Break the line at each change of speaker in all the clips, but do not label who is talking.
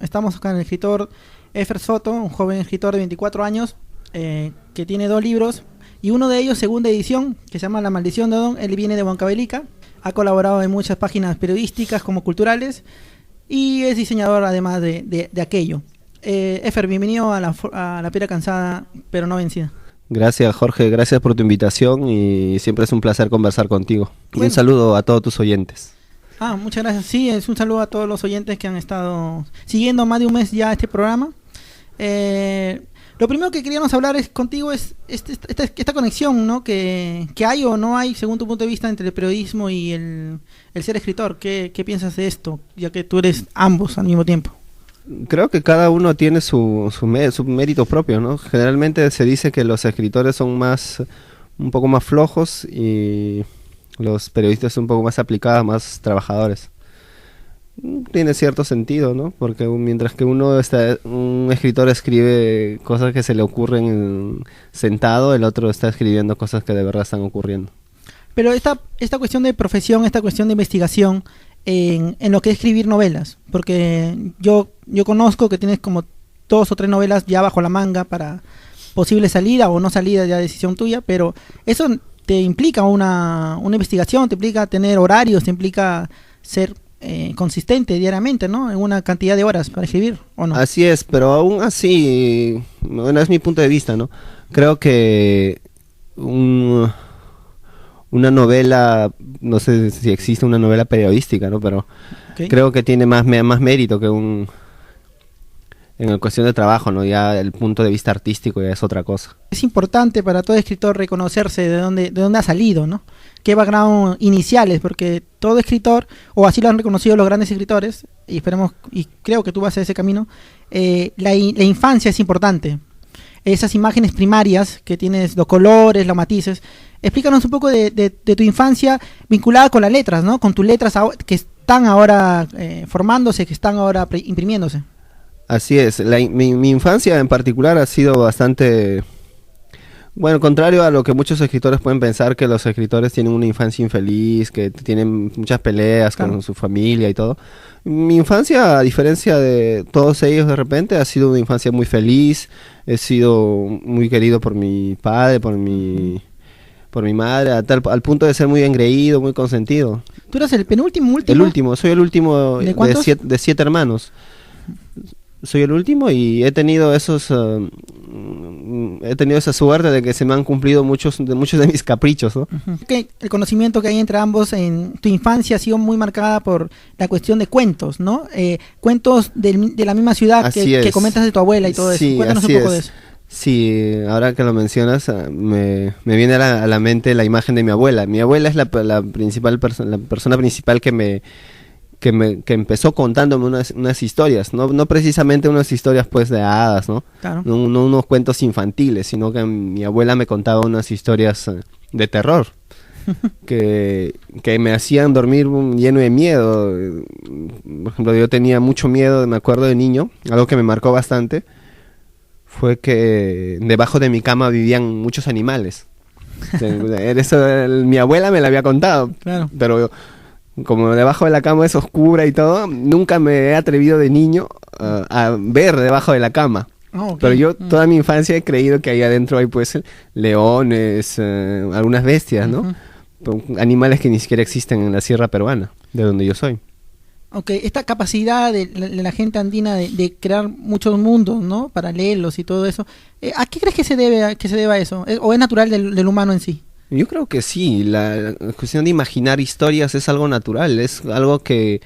Estamos acá con el escritor Efer Soto, un joven escritor de 24 años que tiene 2 libros y uno de ellos, segunda edición, que se llama La Maldición de Odón. Él viene de Huancavelica, ha colaborado en muchas páginas periodísticas como culturales y es diseñador además de aquello. Efer, bienvenido a la Piedra Cansada pero no vencida.
Gracias, Jorge, gracias por tu invitación y siempre es un placer conversar contigo. Y
Bueno.
un saludo a todos tus oyentes.
Muchas gracias. Sí, es un saludo a todos los oyentes que han estado siguiendo más de un mes ya este programa. Lo primero que queríamos hablar contigo es esta conexión, ¿no? que hay o no hay, según tu punto de vista, entre el periodismo y el ser escritor. ¿Qué piensas de esto, ya que tú eres ambos al mismo tiempo?
Creo que cada uno tiene su mérito propio, ¿no? Generalmente se dice que los escritores son un poco más flojos y los periodistas son un poco más aplicados, más trabajadores. Tiene cierto sentido, ¿no? Porque mientras que un escritor escribe cosas que se le ocurren sentado, el otro está escribiendo cosas que de verdad están ocurriendo.
Pero esta cuestión de profesión, esta cuestión de investigación en lo que es escribir novelas, porque yo conozco que tienes como 2 o 3 novelas ya bajo la manga para posible salida o no salida, ya decisión tuya, pero eso te implica una investigación, te implica tener horarios, te implica ser consistente diariamente, ¿no? En una cantidad de horas para escribir, ¿o no?
Así es, pero aún así, bueno, es mi punto de vista, ¿no? Creo que una novela, no sé si existe una novela periodística, ¿no? Pero
Okay.
creo que tiene más mérito que en la cuestión de trabajo, ¿no? Ya el punto de vista artístico ya es otra cosa.
Es importante para todo escritor reconocerse de dónde ha salido, ¿no? Qué background iniciales, porque todo escritor, o así lo han reconocido los grandes escritores, y creo que tú vas a ese camino, la infancia es importante. Esas imágenes primarias que tienes, los colores, los matices. Explícanos un poco de tu infancia vinculada con las letras, ¿no? Con tus letras que están ahora formándose, que están ahora imprimiéndose.
Así es, mi infancia en particular ha sido bastante... Bueno, contrario a lo que muchos escritores pueden pensar, que los escritores tienen una infancia infeliz, que tienen muchas peleas con su familia y todo. Mi infancia, a diferencia de todos ellos de repente, ha sido una infancia muy feliz. He sido muy querido por mi padre, por mi madre, al punto de ser muy engreído, muy consentido.
¿Tú eres el penúltimo, último?
El último, soy el último
¿De cuántos?
de 7 hermanos. Soy el último y he tenido esa suerte de que se me han cumplido muchos de mis caprichos, ¿no?
Okay. El conocimiento que hay entre ambos en tu infancia ha sido muy marcada por la cuestión de cuentos, ¿no? Cuentos de la misma ciudad que comentas de tu abuela y todo eso. Cuéntanos un poco de eso.
Sí, ahora que lo mencionas, me viene a la mente la imagen de mi abuela. Mi abuela es la persona principal que empezó contándome unas historias, no precisamente unas historias pues de hadas, ¿no?
Claro.
No unos cuentos infantiles, sino que mi abuela me contaba unas historias de terror que me hacían dormir lleno de miedo. Por ejemplo, yo tenía mucho miedo, me acuerdo de niño, algo que me marcó bastante fue que debajo de mi cama vivían muchos animales. Mi abuela me lo había contado,
claro.
Pero como debajo de la cama es oscura y todo, nunca me he atrevido de niño a ver debajo de la cama.
Oh, okay.
Pero yo toda mi infancia he creído que ahí adentro hay pues leones, algunas bestias, ¿no? Animales que ni siquiera existen en la sierra peruana, de donde yo soy.
Ok, esta capacidad de la gente andina de crear muchos mundos, ¿no? Paralelos y todo eso. ¿A qué crees que se deba eso? ¿O es natural del humano en sí?
Yo creo que sí, la cuestión de imaginar historias es algo natural, es algo que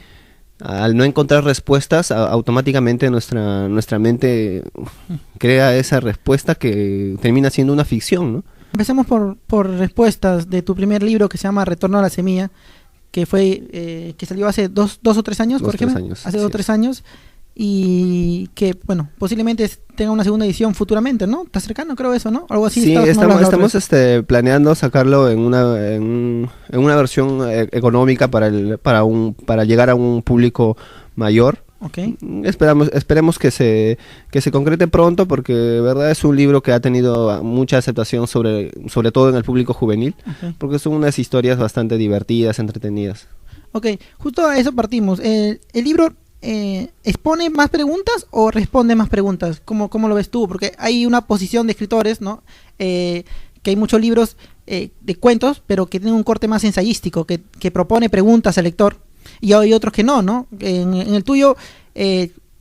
al no encontrar respuestas, automáticamente nuestra mente crea esa respuesta que termina siendo una ficción, ¿no?
Empecemos por respuestas de tu primer libro que se llama Retorno a la Semilla, que fue que salió hace 2 o 3 años, por ejemplo, hace 2 o 3 años, y que, bueno, posiblemente tenga una segunda edición futuramente, ¿no? ¿Está cercano, creo eso, no? Algo así.
Sí, estamos planeando sacarlo en una versión económica para llegar a un público mayor.
Okay.
Esperemos que se concrete pronto, porque de verdad es un libro que ha tenido mucha aceptación sobre todo en el público juvenil, okay, porque son unas historias bastante divertidas, entretenidas.
Ok, justo a eso partimos. El libro expone más preguntas o responde más preguntas? ¿Cómo lo ves tú? Porque hay una posición de escritores, ¿no? Que hay muchos libros de cuentos, pero que tienen un corte más ensayístico, que propone preguntas al lector, y hay otros que no, ¿no? En el tuyo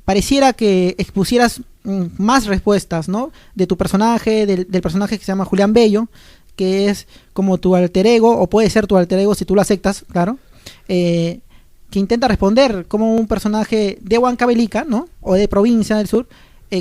pareciera que expusieras más respuestas, ¿no? De tu personaje, del personaje que se llama Julián Bello, que es como tu alter ego, o puede ser tu alter ego si tú lo aceptas, claro, que intenta responder como un personaje de Huancavelica, ¿no? O de provincia del sur,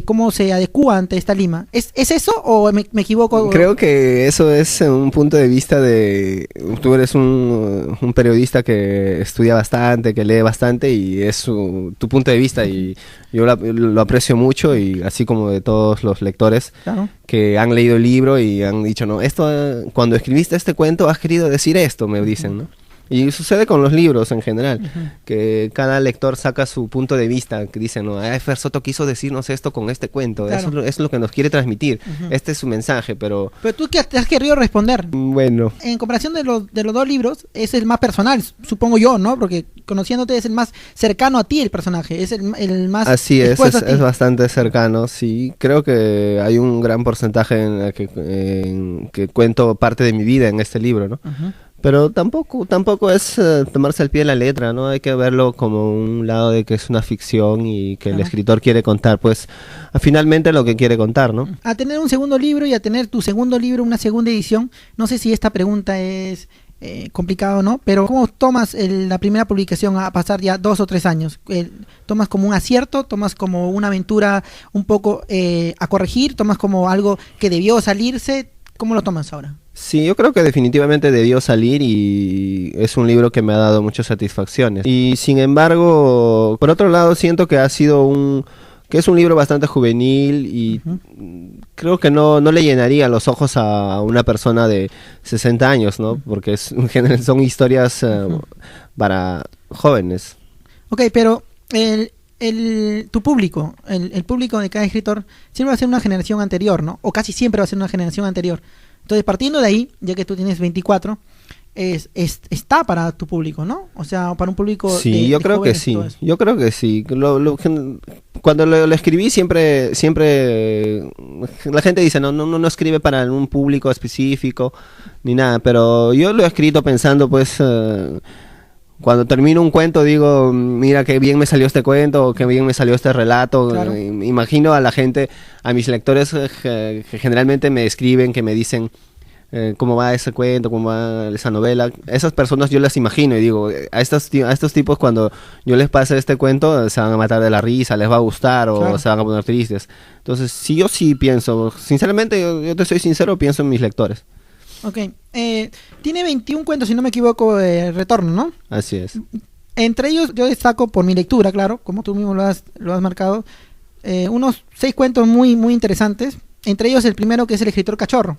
cómo se adecua ante esta Lima. ¿Es eso o me equivoco?
Creo que eso es un punto de vista de... Tú eres un periodista que estudia bastante, que lee bastante, y es tu punto de vista, y yo lo aprecio mucho, y así como de todos los lectores, claro, que han leído el libro y han dicho, no, esto, cuando escribiste este cuento has querido decir esto, me dicen, ¿no? Y sucede con los libros en general, que cada lector saca su punto de vista, que dicen, no, Fer Soto quiso decirnos esto con este cuento, claro, eso es lo que nos quiere transmitir, este es su mensaje, pero...
Pero tú, ¿qué has querido responder?
Bueno.
En comparación de los dos libros, es el más personal, supongo yo, ¿no? Porque conociéndote es el más cercano a ti el personaje, es el más...
Así es bastante cercano, sí. Creo que hay un gran porcentaje en el que cuento parte de mi vida en este libro, ¿no? Pero tampoco es tomarse al pie de la letra, ¿no? Hay que verlo como un lado de que es una ficción y que el escritor quiere contar, pues, finalmente lo que quiere contar, ¿no?
A tener un segundo libro y a tener tu segundo libro, una segunda edición, no sé si esta pregunta es complicada o no, pero ¿cómo tomas la primera publicación a pasar ya 2 o 3 años? ¿Tomas como un acierto? ¿Tomas como una aventura un poco a corregir? ¿Tomas como algo que debió salirse? ¿Cómo lo tomas ahora?
Sí, yo creo que definitivamente debió salir, y es un libro que me ha dado muchas satisfacciones. Y sin embargo, por otro lado, siento que es un libro bastante juvenil, y creo que no le llenaría los ojos a una persona de 60 años, ¿no? Porque son historias para jóvenes.
Ok, pero tu público, el público de cada escritor siempre va a ser una generación anterior, ¿no? O casi siempre va a ser una generación anterior. Entonces, partiendo de ahí, ya que tú tienes 24, está para tu público, ¿no? O sea, para un público
sí, yo creo que sí. Yo creo que sí. Cuando lo escribí siempre la gente dice, no escribe para un público específico ni nada, pero yo lo he escrito pensando, pues, cuando termino un cuento digo, mira qué bien me salió este cuento, qué bien me salió este relato. Claro. Imagino a la gente, a mis lectores que generalmente me escriben, que me dicen cómo va ese cuento, cómo va esa novela. Esas personas yo las imagino y digo, a estos tipos cuando yo les pase este cuento se van a matar de la risa, les va a gustar o claro, se van a poner tristes. Entonces, yo sí pienso, sinceramente, yo te soy sincero, pienso en mis lectores.
Ok, tiene 21 cuentos, si no me equivoco, de retorno, ¿no?
Así es.
Entre ellos, yo destaco por mi lectura, claro, como tú mismo lo has marcado, unos 6 cuentos muy, muy interesantes. Entre ellos el primero, que es El escritor cachorro.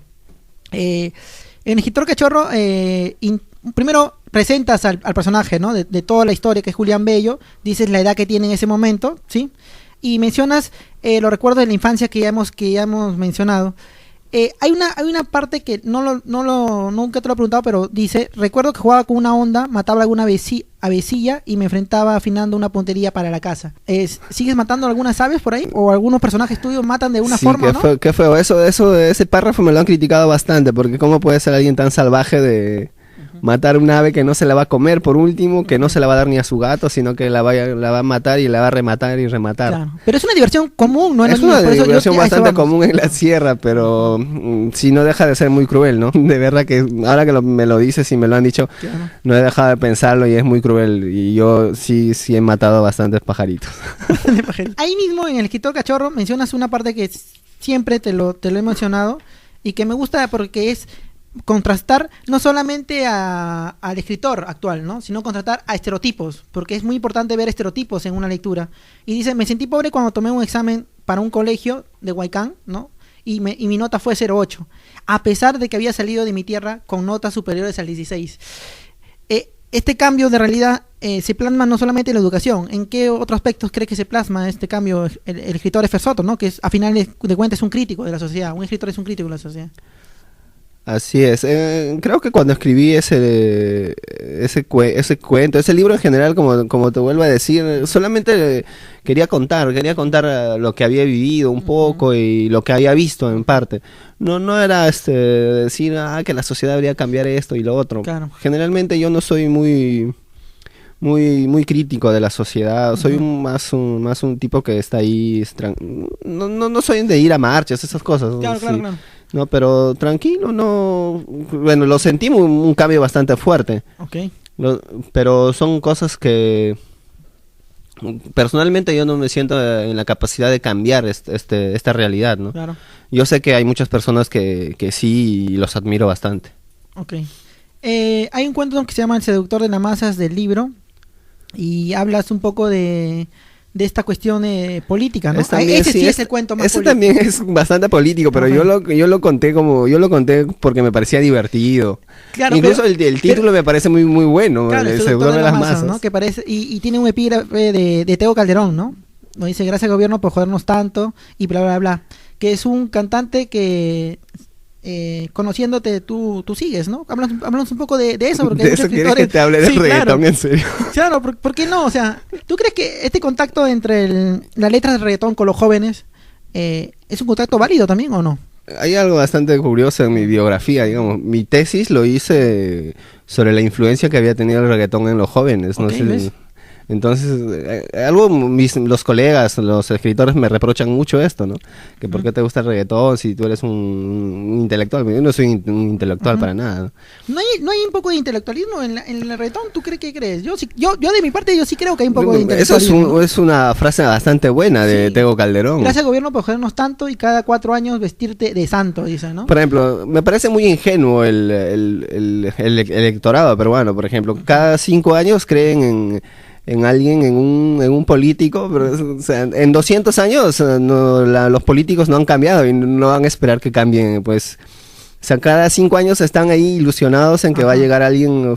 En El escritor cachorro, primero presentas al personaje, ¿no? De toda la historia, que es Julián Bello, dices la edad que tiene en ese momento, ¿sí? Y mencionas los recuerdos de la infancia que ya hemos mencionado. Hay una parte que nunca te lo he preguntado, pero dice, recuerdo que jugaba con una onda, mataba alguna avecilla y me enfrentaba afinando una puntería para la caza. ¿Sigues matando algunas aves por ahí? ¿O algunos personajes tuyos matan de una forma, no?
Qué feo. Ese párrafo me lo han criticado bastante, porque cómo puede ser alguien tan salvaje de matar un ave que no se la va a comer, por último, que no se la va a dar ni a su gato, sino que la va a matar y la va a rematar y rematar.
Claro. Pero es una diversión común, ¿no?
Es una diversión bastante común en la sierra, pero sí no deja de ser muy cruel, ¿no? De verdad que ahora que me lo dices y me lo han dicho, claro, no he dejado de pensarlo y es muy cruel. Y yo sí he matado bastantes pajaritos.
Ahí mismo en El escritor cachorro mencionas una parte que siempre te lo he mencionado y que me gusta porque es contrastar no solamente al escritor actual, ¿no? Sino contrastar a estereotipos, porque es muy importante ver estereotipos en una lectura. Y dice, me sentí pobre cuando tomé un examen para un colegio de Huaycán, ¿no? Y mi nota fue 0.8, a pesar de que había salido de mi tierra con notas superiores al 16. Este cambio de realidad se plasma no solamente en la educación. ¿En qué otros aspectos crees que se plasma este cambio el escritor Fer Soto, ¿no? Que a final de cuentas es un crítico de la sociedad, un escritor es un crítico de la sociedad.
Así es. Creo que cuando escribí ese cuento, ese libro en general, como te vuelvo a decir, solamente quería contar lo que había vivido un poco y lo que había visto en parte. No era decir que la sociedad debería cambiar esto y lo otro.
Claro.
Generalmente yo no soy muy crítico de la sociedad. Soy más un tipo que está ahí. No soy de ir a marchas, esas cosas.
Claro,
Sí.
claro.
No, pero tranquilo, no. Bueno, lo sentí un cambio bastante fuerte.
Ok.
Pero son cosas que personalmente yo no me siento en la capacidad de cambiar esta realidad, ¿no?
Claro.
Yo sé que hay muchas personas que sí y los admiro bastante.
Ok. Hay un cuento que se llama El seductor de las masas del libro y hablas un poco de esta cuestión política, ¿no? Ese sí es el cuento más político.
También es bastante político, pero
Okay.
yo lo conté porque me parecía divertido.
Claro,
Incluso el título me parece muy bueno,
claro,
El seductor de las masas.
¿no? Que parece y tiene un epígrafe de Tego Calderón, ¿no? Nos dice gracias gobierno por jodernos tanto y bla bla bla, que es un cantante que conociéndote tú sigues, ¿no? Háblanos un poco de eso, porque
¿De eso quieres que te hable de reggaetón,
claro.
en serio?
Claro, ¿por qué no? O sea, ¿tú crees que este contacto entre las letras de reggaetón con los jóvenes es un contacto válido también o no?
Hay algo bastante curioso en mi biografía, digamos. Mi tesis lo hice sobre la influencia que había tenido el reggaetón en los jóvenes, no
Ok,
sé.
¿ves?
Entonces, los colegas, los escritores me reprochan mucho esto, ¿no? Que por qué te gusta el reggaetón si tú eres un intelectual. Yo no soy un intelectual para nada, ¿no?
¿No hay un poco de intelectualismo en el reggaetón? ¿Tú crees que crees? Yo de mi parte yo sí creo que hay un poco de
Eso
intelectualismo.
es una frase bastante buena de
Sí.
Tego Calderón.
Gracias gobierno por jodernos tanto y cada 4 años vestirte de santo, dice, ¿no?
Por ejemplo, me parece muy ingenuo el electorado peruano, por ejemplo. Cada 5 años creen en alguien, en un político, pero, o sea, en 200 años los políticos no han cambiado y no van a esperar que cambien, pues. O sea, cada 5 años están ahí ilusionados en que va a llegar alguien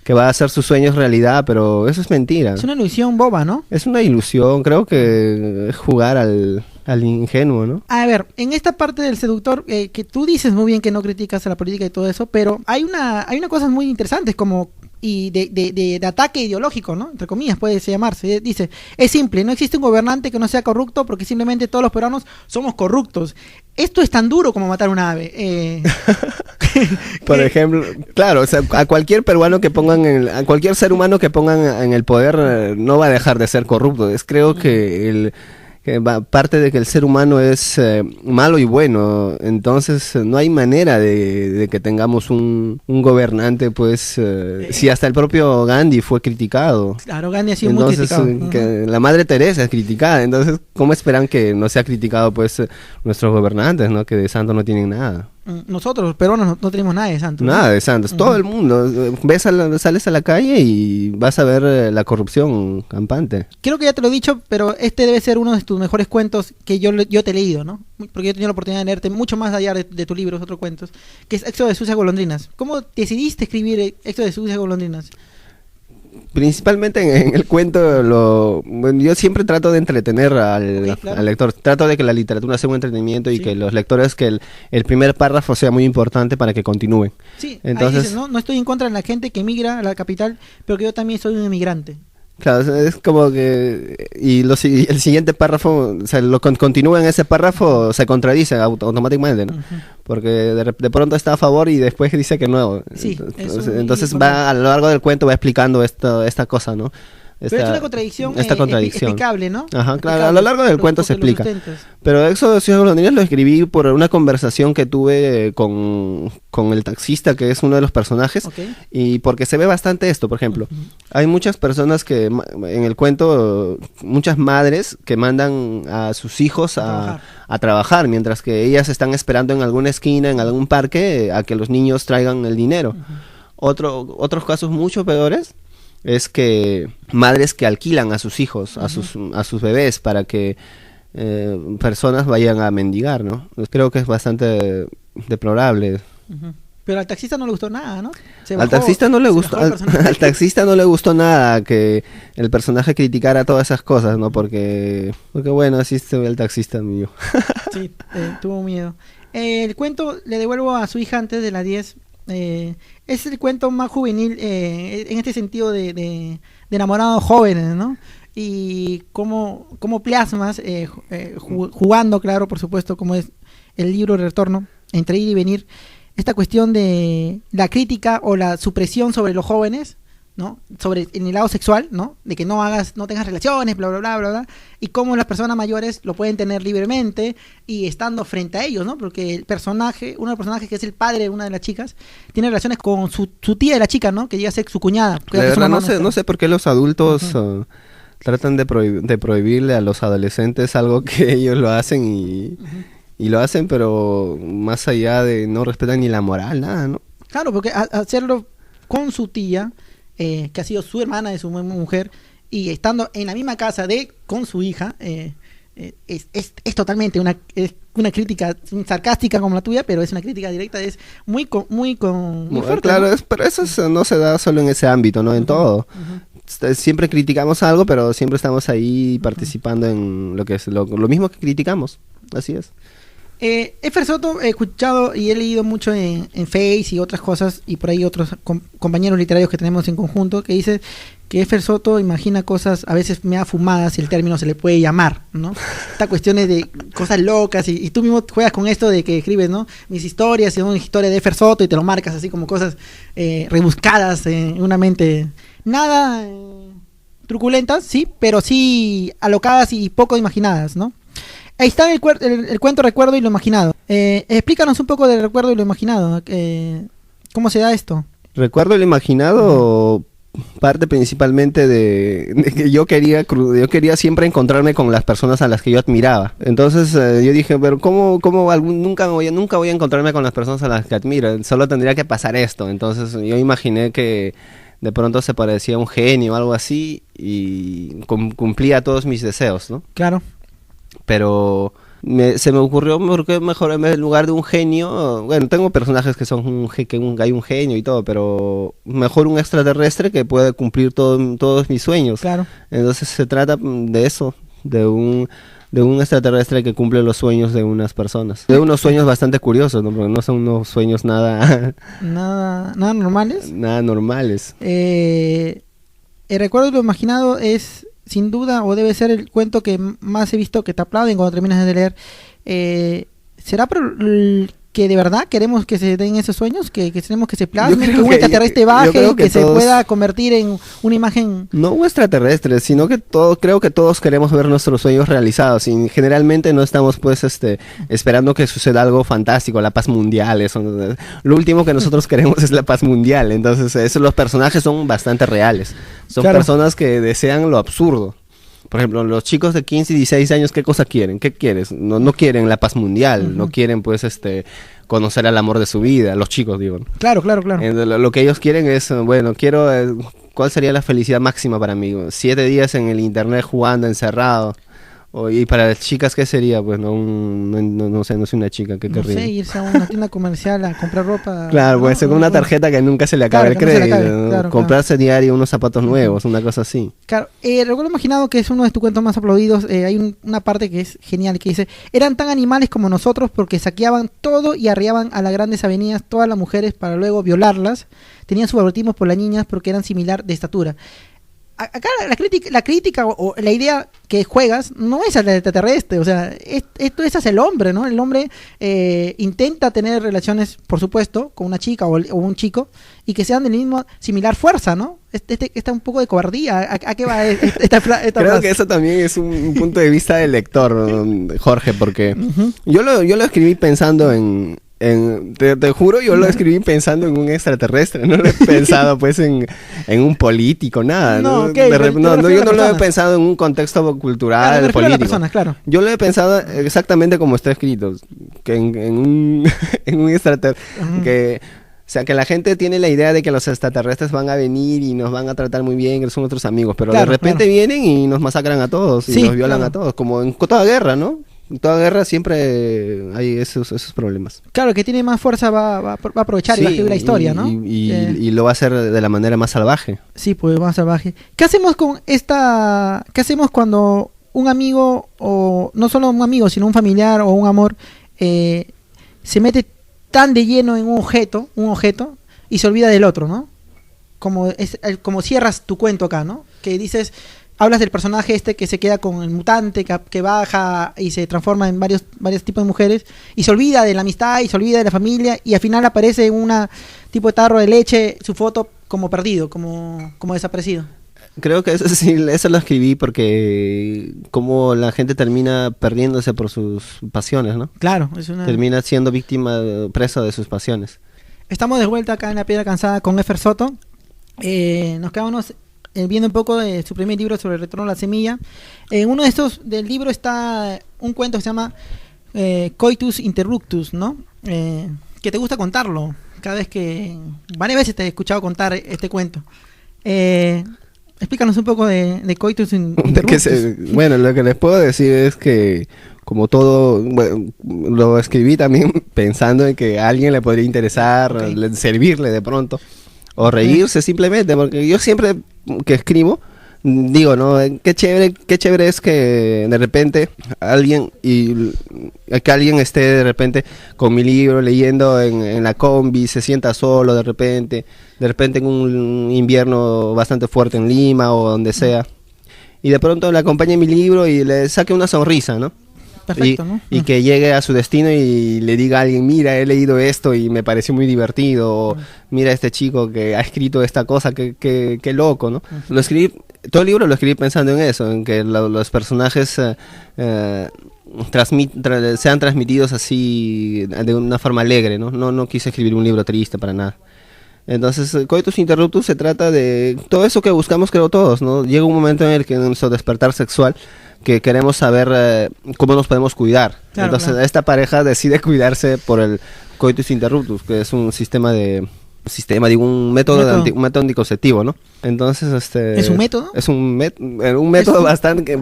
que va a hacer sus sueños realidad, pero eso es mentira.
Es una ilusión boba, ¿no?
Es una ilusión, creo que es jugar al ingenuo, ¿no?
A ver, en esta parte del seductor, que tú dices muy bien que no criticas a la política y todo eso, pero hay una cosas muy interesantes como y de ataque ideológico, ¿no? Entre comillas puede llamarse. Dice, es simple, no existe un gobernante que no sea corrupto porque simplemente todos los peruanos somos corruptos. Esto es tan duro como matar un ave.
Por ejemplo, claro, o sea, a cualquier peruano que pongan, a cualquier ser humano que pongan en el poder no va a dejar de ser corrupto. Creo que parte de que el ser humano es malo y bueno, entonces no hay manera de que tengamos un gobernante, pues, si hasta el propio Gandhi fue criticado.
Claro, Gandhi ha sido
Entonces,
muy criticado.
que la Madre Teresa es criticada, entonces, ¿cómo esperan que no sea criticado, pues, nuestros gobernantes, ¿no? Que de santo no tienen nada.
Nosotros, los peruanos, no tenemos nada de santo.
Nada de santos, todo el mundo. Sales a la calle y vas a ver la corrupción campante.
Creo que ya te lo he dicho, pero este debe ser uno de tus mejores cuentos que yo te he leído, ¿no? Porque yo he tenido la oportunidad de leerte mucho más allá de tus libros, otros cuentos, que es Éxodo de Sucias Golondrinas. ¿Cómo decidiste escribir Éxodo de Sucias Golondrinas?
Principalmente en el cuento, bueno, yo siempre trato de entretener
claro.
al lector. Trato de que la literatura sea un entretenimiento y
Sí.
que los lectores, que el primer párrafo sea muy importante para que continúen.
Sí,
Entonces,
ahí dices, no estoy en contra de la gente que emigra a la capital, pero que yo también soy un emigrante.
claro, es como que el siguiente párrafo, o sea, continúa en ese párrafo, se contradice automáticamente, ¿no?
Ujú.
Porque de pronto está a favor y después dice que no.
Sí,
Entonces va a lo largo del cuento va explicando esta cosa, ¿no?
Pero es una contradicción,
esta contradicción.
explicable, ¿no?
Ajá, claro,
Explicable,
a lo largo del
porque
cuento se
lo
explica.
sustentas.
Pero Éxodo de Ciudad Golondrinas lo escribí por una conversación que tuve con el taxista, que es uno de los personajes,
Ok.
y porque se ve bastante esto, por ejemplo. Hay muchas personas en el cuento, muchas madres que mandan a sus hijos a trabajar, mientras que ellas están esperando en alguna esquina, en algún parque, a que los niños traigan el dinero. Otros casos mucho peores es que madres que alquilan a sus hijos, a sus bebés para que personas vayan a mendigar, ¿no? Creo que es bastante deplorable.
Ujú. Pero al taxista no le gustó nada, ¿no?
Al taxista no le gustó, al taxista no le gustó nada que el personaje criticara todas esas cosas, ¿no? Porque bueno, así se ve el taxista mío.
Sí, tuvo miedo. El cuento le devuelvo a su hija antes de las 10. Es el cuento más juvenil en este sentido de enamorados jóvenes, ¿no? Y cómo plasmas, jugando, claro, por supuesto, como es el libro de Retorno, entre ir y venir, esta cuestión de la crítica o la supresión sobre los jóvenes, ¿no? Sobre en el lado sexual, ¿no? De que no tengas relaciones, bla, bla, bla, bla, bla, y cómo las personas mayores lo pueden tener libremente y estando frente a ellos, ¿no? Porque uno de los personajes que es el padre de una de las chicas, tiene relaciones con su tía de la chica, ¿no? Que llega a ser su cuñada.
La verdad, no sé por qué los adultos tratan de prohibirle a los adolescentes algo que ellos lo hacen y lo hacen, pero más allá de no respetan ni la moral, nada, ¿no?
Claro, porque hacerlo con su tía, que ha sido su hermana de su mujer, y estando en la misma casa con su hija, es totalmente una crítica sarcástica como la tuya, pero es una crítica directa, es muy fuerte,
claro,
¿no?
Pero eso no se da solo en ese ámbito, ¿no? En todo. Siempre criticamos algo, pero siempre estamos ahí participando en lo que es lo mismo que criticamos. Así es.
Efer Soto he escuchado y he leído mucho en Face y otras cosas, y por ahí otros compañeros literarios que tenemos en conjunto, que dice que Efer Soto imagina cosas a veces mea fumadas, si el término se le puede llamar, ¿no? Estas cuestiones de cosas locas, y tú mismo juegas con esto de que escribes, ¿no? Mis historias y una historia de Efer Soto y te lo marcas así como cosas rebuscadas en una mente, nada truculentas, sí, pero sí alocadas y poco imaginadas, ¿no? Ahí está el cuento Recuerdo y lo Imaginado. Explícanos un poco del Recuerdo y lo Imaginado. ¿Cómo se da esto?
Recuerdo y lo Imaginado parte principalmente de que yo quería siempre encontrarme con las personas a las que yo admiraba. Entonces yo dije, pero nunca voy a encontrarme con las personas a las que admiro. Solo tendría que pasar esto. Entonces yo imaginé que de pronto se parecía a un genio o algo así y cumplía todos mis deseos, ¿no?
Claro.
Pero se me ocurrió porque mejor en lugar de un genio, bueno, tengo personajes que son hay un genio y todo, pero mejor un extraterrestre que puede cumplir todos mis sueños.
Claro.
Entonces se trata de eso, de un extraterrestre que cumple los sueños de unas personas. De unos sueños bastante curiosos, ¿no? Porque no son unos sueños nada
normales.
Nada normales.
El Recuerdo y lo Imaginado es sin duda, o debe ser el cuento que más he visto que te aplauden cuando terminas de leer. ¿Será que de verdad queremos que se den esos sueños? ¿Que tenemos que se plasmen? ¿Que un extraterrestre baje? ¿Que se pueda convertir en una imagen?
No un extraterrestre, sino que creo que todos queremos ver nuestros sueños realizados. Y generalmente no estamos pues esperando que suceda algo fantástico, la paz mundial. Lo último que nosotros queremos es la paz mundial. Entonces los personajes son bastante reales. Son personas que desean lo absurdo. Por ejemplo, los chicos de 15 y 16 años, ¿qué cosa quieren? ¿Qué quieres? No quieren la paz mundial, no quieren pues conocer al amor de su vida, los chicos digo.
Claro.
Lo que ellos quieren es, ¿cuál sería la felicidad máxima para mí? 7 días en el internet jugando, encerrado. Y para las chicas, ¿qué sería? Pues no sé, no soy una chica, ¿qué querría?
No sé, irse a una tienda comercial a comprar ropa.
Claro, puede ser con una tarjeta que nunca se le acabe el crédito. Comprarse diario unos zapatos nuevos, una cosa así.
Claro, Recuerdo Imaginado, que es uno de tus cuentos más aplaudidos, hay una parte que es genial, que dice: eran tan animales como nosotros porque saqueaban todo y arriaban a las grandes avenidas todas las mujeres para luego violarlas. Tenían sus favoritismos por las niñas porque eran similar de estatura. Acá la crítica o la idea que juegas no es al extraterrestre, o sea, esto es hacia el hombre, ¿no? El hombre intenta tener relaciones, por supuesto, con una chica o un chico, y que sean del mismo similar fuerza, ¿no? Está un poco de cobardía. ¿A qué va esta
Creo
frase?
que eso también es un punto de vista del lector, Jorge, porque yo lo escribí pensando te juro, yo lo escribí pensando en un extraterrestre, no lo he pensado pues en un político, nada. Yo no lo he pensado en un contexto cultural,
claro,
político.
Persona, claro.
Yo lo he pensado exactamente como está escrito, que en un extraterrestre, que... O sea, que la gente tiene la idea de que los extraterrestres van a venir y nos van a tratar muy bien, que son nuestros amigos, pero de repente vienen y nos masacran a todos y nos violan a todos, como en toda guerra, ¿no? En toda guerra siempre hay esos problemas.
Claro, que tiene más fuerza va a aprovechar y va a escribir la historia, ¿no?
Y lo va a hacer de la manera más salvaje.
Sí, pues más salvaje. ¿Qué hacemos qué hacemos cuando un amigo, o no solo un amigo, sino un familiar o un amor, se mete tan de lleno en un objeto, y se olvida del otro, ¿no? Como cierras tu cuento acá, ¿no? Que dices, hablas del personaje este que se queda con el mutante, que baja y se transforma en varios tipos de mujeres, y se olvida de la amistad, y se olvida de la familia, y al final aparece en una tipo de tarro de leche su foto como perdido, como desaparecido.
Creo que eso sí, eso lo escribí porque como la gente termina perdiéndose por sus pasiones, ¿no?
Claro,
termina siendo víctima, presa de sus pasiones.
Estamos de vuelta acá en La Piedra Cansada con Efer Soto. Nos quedamos viendo un poco de su primer libro sobre el retorno a la semilla. En uno de estos del libro está un cuento que se llama Coitus Interruptus, ¿no? Que te gusta contarlo. Varias veces te he escuchado contar este cuento. Explícanos un poco de Coitus Interruptus.
Bueno, lo que les puedo decir es que, como todo, bueno, lo escribí también pensando en que a alguien le podría interesar, servirle de pronto, o reírse simplemente, porque yo siempre que escribo, digo, ¿no? Qué chévere es que de repente alguien esté de repente con mi libro leyendo en la combi, se sienta solo de repente en un invierno bastante fuerte en Lima o donde sea, y de pronto le acompañe mi libro y le saque una sonrisa, ¿no?
Perfecto, ¿no?
Y que llegue a su destino y le diga a alguien, mira, he leído esto y me pareció muy divertido, o mira este chico que ha escrito esta cosa, qué loco, ¿no? Lo escribí, todo el libro lo escribí pensando en eso, en que los personajes sean transmitidos así de una forma alegre, ¿no? No quise escribir un libro triste para nada. Entonces, Coitus Interruptus se trata de todo eso que buscamos, creo, todos, ¿no? Llega un momento en el que en nuestro despertar sexual que queremos saber cómo nos podemos cuidar. Claro, entonces, esta pareja decide cuidarse por el Coitus Interruptus, que es un un método anticonceptivo, ¿no? Entonces,
¿es un método?
Es un método bastante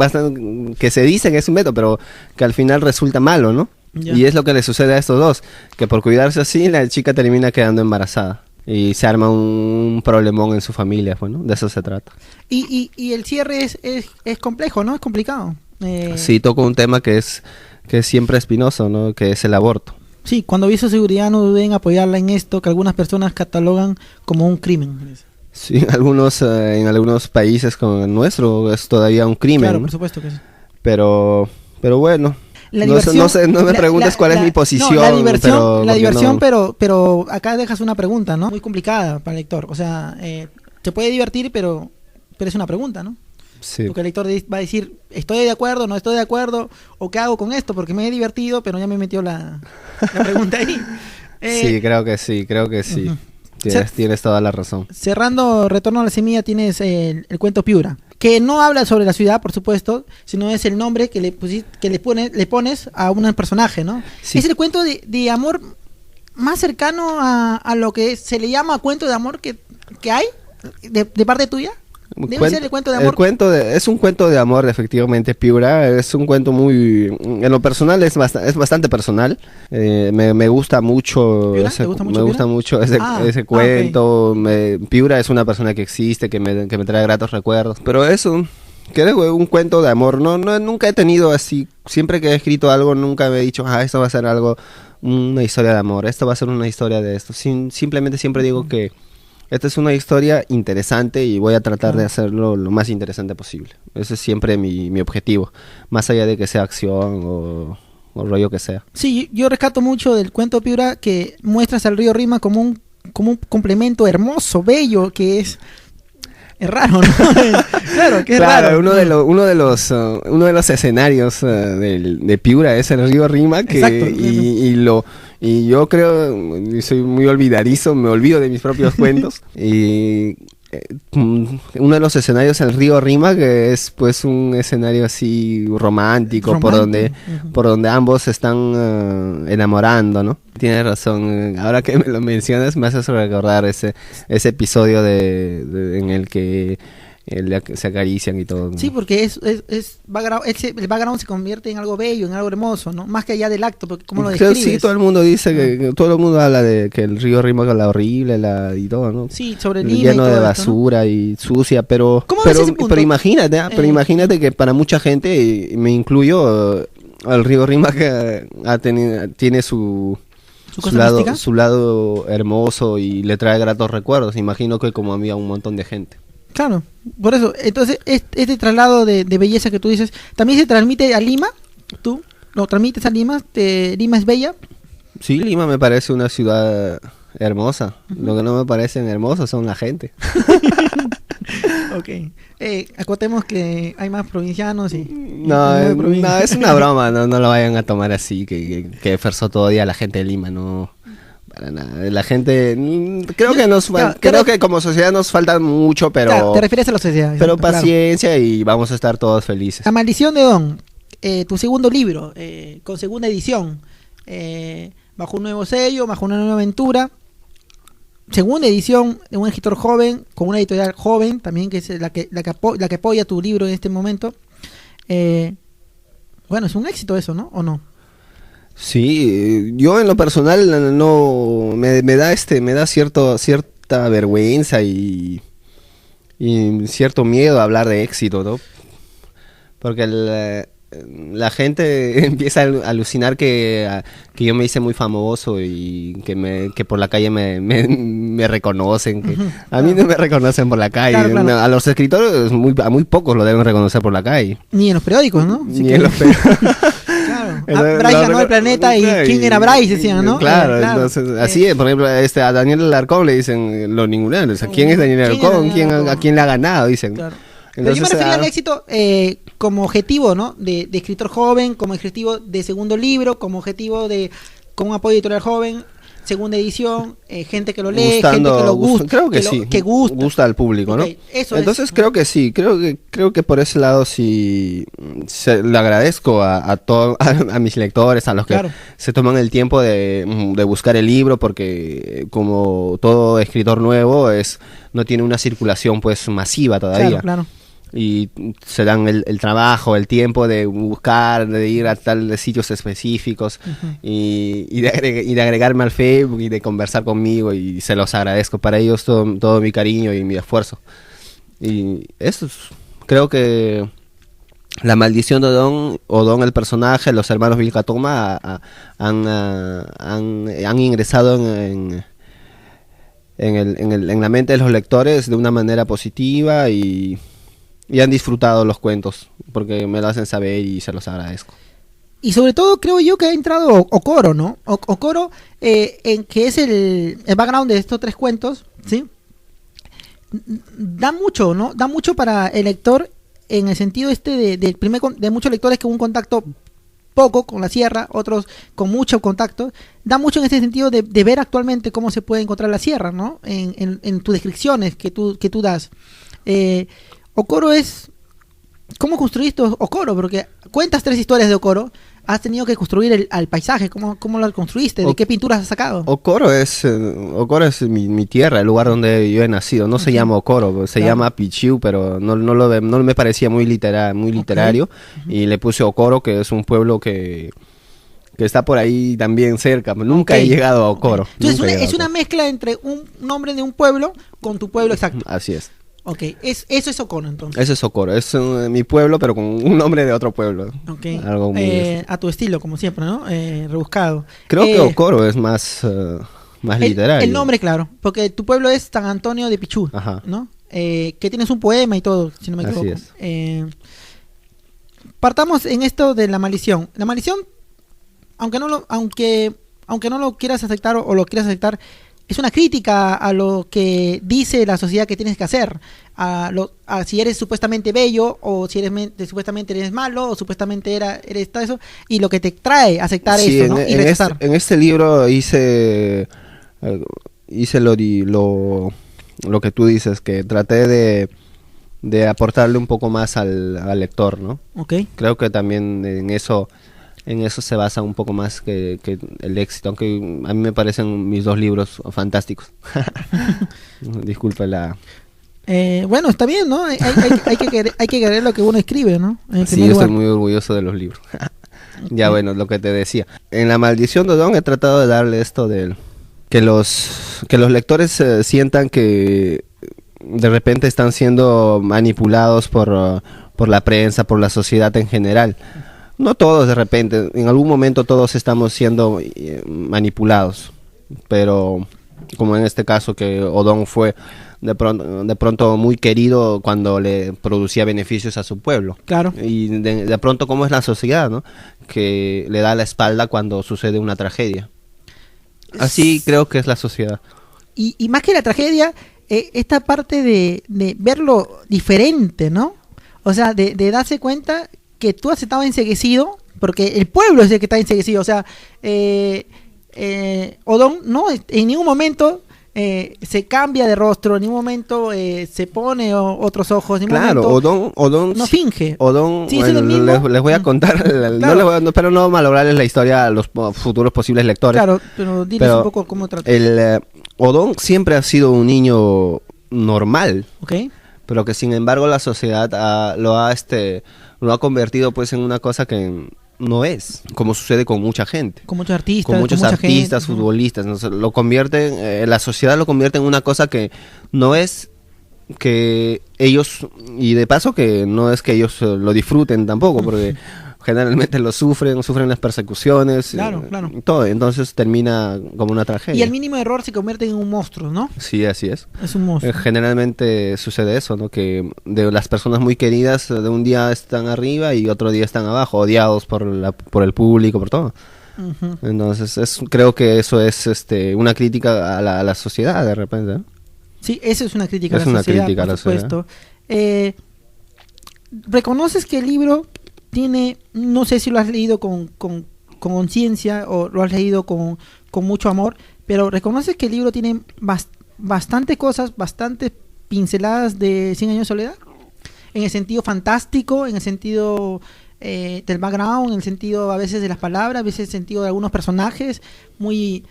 que se dice que es un método, pero que al final resulta malo, ¿no? Ya. Y es lo que le sucede a estos dos, que por cuidarse así, la chica termina quedando embarazada. Y se arma un problemón en su familia, bueno, de eso se trata.
Y el cierre es complejo, ¿no? Es complicado.
Sí, toco un tema que es siempre espinoso, ¿no? Que es el aborto.
Sí, cuando aviso seguridad no duden en apoyarla en esto, que algunas personas catalogan como un crimen.
Sí, en algunos países como el nuestro es todavía un crimen.
Claro,
¿no?
Por supuesto que sí.
Pero bueno. No me preguntes cuál es mi posición.
La diversión, pero acá dejas una pregunta, ¿no? Muy complicada para el lector. O sea, te puede divertir, pero es una pregunta, ¿no?
Sí.
Porque el lector va a decir, ¿estoy de acuerdo, no estoy de acuerdo? ¿O qué hago con esto? Porque me he divertido, pero ya me metió la pregunta ahí.
Sí, creo que sí. Uh-huh. Tienes toda la razón.
Cerrando Retorno a la Semilla, tienes el cuento Piura, que no habla sobre la ciudad, por supuesto, sino es el nombre que le pones a un personaje, ¿no? Sí. Es el cuento de amor más cercano a lo que se le llama cuento de amor que hay de parte tuya. Debe ser el cuento de amor.
Es un cuento de amor, efectivamente, Piura. Es un cuento muy... En lo personal es bastante personal. Me gusta mucho... Me gusta mucho ese cuento. Okay. Piura es una persona que existe, que me trae gratos recuerdos. Pero es un cuento de amor. Nunca he tenido así... Siempre que he escrito algo, nunca me he dicho, esto va a ser una historia de amor. Esto va a ser una historia de esto. Simplemente siempre digo que esta es una historia interesante y voy a tratar de hacerlo lo más interesante posible. Ese es siempre mi objetivo, más allá de que sea acción o rollo que sea. Sí,
yo rescato mucho del cuento Piura que muestras al río Rima como un complemento hermoso, bello, que es raro, ¿no? Claro, que es raro.
Uno de los escenarios de Piura es el río Rima, y yo creo, soy muy olvidadizo, me olvido de mis propios cuentos, y uno de los escenarios es el río Rima, que es pues un escenario así romántico. Por donde ambos se están enamorando, ¿no? Tienes razón, ahora que me lo mencionas me haces recordar ese episodio en el que se acarician y todo, ¿no?
Sí, porque el background se convierte en algo bello, en algo hermoso, ¿no? Más que allá del acto, porque ¿cómo lo describes?
Sí, todo el mundo dice todo el mundo habla de que el río Rima es la horrible y todo, ¿no?
Sí, sobre el
lleno de basura, ¿no? Y sucia, pero imagínate que para mucha gente, y me incluyo, el río Rima que tiene su
su cosa mística.
su lado hermoso y le trae gratos recuerdos. Imagino que como a mí a un montón de gente.
Claro, por eso, entonces este traslado de belleza que tú dices, ¿también se transmite a Lima? ¿Tú lo transmites a Lima? ¿Lima es bella?
Sí, Lima me parece una ciudad hermosa. Lo que no me parecen hermosos son la gente.
Ok. Acotemos que hay más provincianos y...
No, es una broma, no lo vayan a tomar así, que esforzó todo día la gente de Lima, no... Para nada. La gente, creo que como sociedad nos falta mucho, pero...
Claro, te refieres a la sociedad.
Pero
claro.
Paciencia y vamos a estar todos felices.
La maldición de Don, tu segundo libro, con segunda edición, bajo un nuevo sello, bajo una nueva aventura. Segunda edición de un escritor joven, con una editorial joven, también que es la que apoya tu libro en este momento. Bueno, es un éxito eso, ¿no? ¿O no?
Sí, yo en lo personal no me da cierta vergüenza y cierto miedo a hablar de éxito, ¿no? Porque la gente empieza a alucinar que yo me hice muy famoso y que por la calle me reconocen. Que a mí no me reconocen por la calle.
Claro.
A los escritores a muy pocos lo deben reconocer por la calle.
Ni en los periódicos, ¿no?
Ni en los periódicos.
Claro. Bryce ganó el planeta y ¿quién era Bryce? Decían, ¿no?
Claro, entonces, así es. Por ejemplo, a Daniel Alarcón le dicen los ninguneros. ¿Quién es Daniel Alarcón? ¿A quién le ha ganado? Dicen.
Claro.
Entonces,
pero yo me refería al éxito como objetivo, ¿no? De escritor joven, como objetivo de segundo libro, como objetivo con un apoyo editorial joven, segunda edición, gente que lo lee, gente que lo gusta.
Creo que sí.
Que gusta
al público,
okay,
¿no?
Eso
entonces
es,
creo que sí. Creo que por ese lado sí le agradezco a mis lectores, a los que se toman el tiempo de buscar el libro, porque como todo escritor nuevo no tiene una circulación pues masiva todavía.
Claro.
Y se dan el trabajo, el tiempo de buscar, de ir a tales sitios específicos y de agregarme al Facebook y de conversar conmigo, y se los agradezco. Para ellos todo mi cariño y mi esfuerzo. Y eso creo que La Maldición de Don el personaje, los hermanos Vilcatoma han ingresado en la mente de los lectores de una manera positiva y han disfrutado los cuentos, porque me lo hacen saber y se los agradezco.
Y sobre todo creo yo que ha entrado Okoro, ¿no? Okoro, en que es el background de estos tres cuentos, ¿sí? Da mucho, ¿no? Da mucho para el lector, en el sentido de muchos lectores con un contacto poco con la sierra, otros con mucho contacto. Da mucho en ese sentido de ver actualmente cómo se puede encontrar la sierra, ¿no? En tus descripciones que tú das. Okoro es... ¿Cómo construiste Okoro? Porque cuentas tres historias de Okoro. Has tenido que construir al paisaje. ¿Cómo lo construiste? ¿De qué pinturas has sacado?
Okoro es mi tierra, el lugar donde yo he nacido. No se llama Okoro, se llama Pichiu, pero no me parecía muy literario. Y le puse Okoro, que es un pueblo que está por ahí también cerca. Nunca he llegado a Okoro.
Entonces es una mezcla entre un nombre de un pueblo con tu pueblo exacto.
Así es.
Ok, eso es Okoro entonces.
Eso es Okoro, es mi pueblo, pero con un nombre de otro pueblo.
Okay.
Algo muy
a tu estilo, como siempre, ¿no? Rebuscado.
Creo que Okoro es más literario.
El nombre, claro, porque tu pueblo es San Antonio de Pichú, ¿no? Que tienes un poema y todo, si no me equivoco.
Así es.
Partamos en esto de la maldición. La maldición, aunque no lo quieras aceptar o lo quieras aceptar, es una crítica a lo que dice la sociedad que tienes que hacer, a si eres supuestamente bello, o si supuestamente eres malo, o supuestamente eres todo eso, y lo que te trae a aceptar eso, ¿no? Y rechazar.
En este libro hice lo que tú dices, que traté de aportarle un poco más al lector, ¿no?
Okay.
Creo que también en eso se basa un poco más que el éxito, aunque a mí me parecen mis dos libros fantásticos. Disculpe la...
bueno, está bien, ¿no? Hay que querer lo que uno escribe, ¿no?
Sí, yo estoy muy orgulloso de los libros. Ya, bueno, lo que te decía. En La Maldición de Don he tratado de darle esto de que los lectores sientan que de repente están siendo manipulados por la prensa, por la sociedad en general, No todos de repente, en algún momento todos estamos siendo manipulados, pero como en este caso que Odón fue de pronto muy querido cuando le producía beneficios a su pueblo.
Claro.
Y de pronto cómo es la sociedad, ¿no? Que le da la espalda cuando sucede una tragedia. Así creo que es la sociedad.
Y más que la tragedia, esta parte de verlo diferente, ¿no? O sea, de darse cuenta que tú has estado enceguecido, porque el pueblo es el que está enceguecido. O sea, Odón no en ningún momento se cambia de rostro, en ningún momento se pone otros ojos, en ningún
Claro,
momento
Odón
no finge.
Odón,
Sí,
bueno,
es el mismo.
les voy a contar,
Claro.
pero no malograrles la historia a los futuros posibles lectores.
Claro, pero diles un poco cómo trata.
Odón siempre ha sido un niño normal,
¿Ok?
pero que sin embargo la sociedad lo ha convertido pues en una cosa que no es, como sucede con mucha gente.
Con muchos artistas.
Con muchos
mucha
artistas,
gente,
futbolistas, ¿no? Lo convierten, la sociedad lo convierte en una cosa que no es que ellos, y de paso que no es que ellos lo disfruten tampoco, porque generalmente lo sufren las persecuciones,
Claro, claro.
todo, entonces termina como una tragedia.
Y al mínimo error se convierte en un monstruo, ¿no?
Sí, así es.
Es un monstruo.
Generalmente sucede eso, ¿no? Que de las personas muy queridas, de un día están arriba y otro día están abajo, odiados por el público, por todo.
Ujú.
Entonces, creo que eso es una crítica a la sociedad, de repente, ¿no?
Sí, eso es una crítica
Es
a la
una
sociedad,
crítica a
por
la
supuesto. ¿Reconoces que el libro tiene, no sé si lo has leído con conciencia o lo has leído con mucho amor, pero reconoces que el libro tiene bastante cosas, bastantes pinceladas de 100 años de soledad? En el sentido fantástico, en el sentido del background, en el sentido a veces de las palabras, a veces en el sentido de algunos personajes muy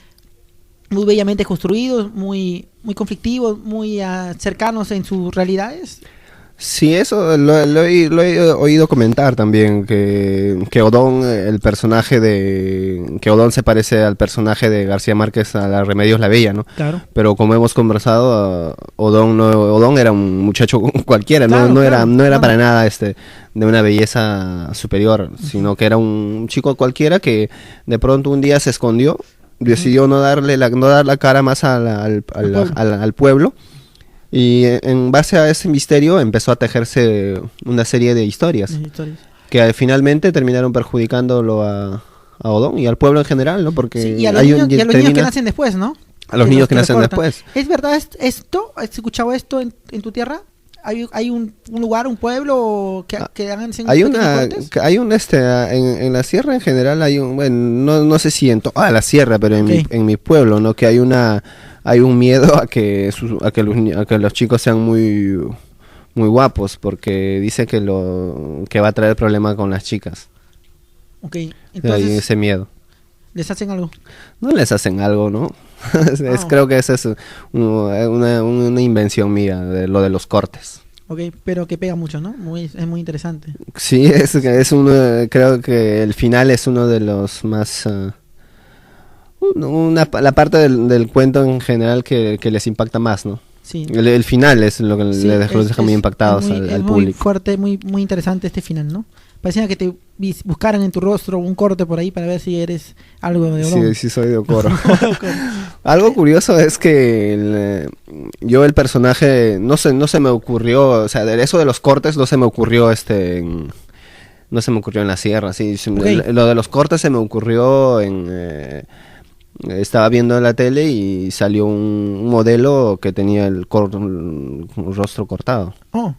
bellamente construidos, muy conflictivos, muy cercanos en sus realidades.
Sí, eso lo he oído comentar también, que Odón, el personaje que Odón se parece al personaje de García Márquez a la Remedios la Bella, ¿no?
Claro.
Pero como hemos conversado, Odón era un muchacho cualquiera,
Claro,
no
claro,
era
claro.
para nada de una belleza superior, sino que era un chico cualquiera que de pronto un día se escondió, decidió no dar la cara más al pueblo. Y en base a ese misterio empezó a tejerse una serie de historias que finalmente terminaron perjudicándolo a Odón y al pueblo en general, ¿no? Porque
Sí, y a los niños que nacen después, ¿no?
A los niños que nacen después.
¿Es verdad esto? ¿Has escuchado esto en tu tierra? ¿Hay un lugar, un pueblo que hagan
en la sierra en general hay bueno, no sé si en toda la sierra, pero en mi pueblo, ¿no? Que hay un miedo a que los chicos sean muy muy guapos, porque dice que va a traer problema con las chicas.
Okay, entonces
hay ese miedo.
¿Les hacen algo?
No les hacen algo, ¿no? Creo que esa es una invención mía, de lo de los cortes.
Ok, pero que pega mucho, ¿no? Es muy interesante.
Sí, creo que el final es uno de los más... la parte del cuento en general que les impacta más, ¿no?
Sí.
El final es lo que los deja muy impactados al público.
Muy fuerte, muy interesante este final, ¿no? Parecía que te buscaran en tu rostro un corte por ahí para ver si eres algo de Odón.
Sí, soy de Ocoro. Algo curioso es que el personaje no se me ocurrió, o sea, eso de los cortes no se me ocurrió no se me ocurrió en la sierra, sí. Okay. Lo de los cortes se me ocurrió estaba viendo la tele y salió un modelo que tenía el rostro cortado.
Oh.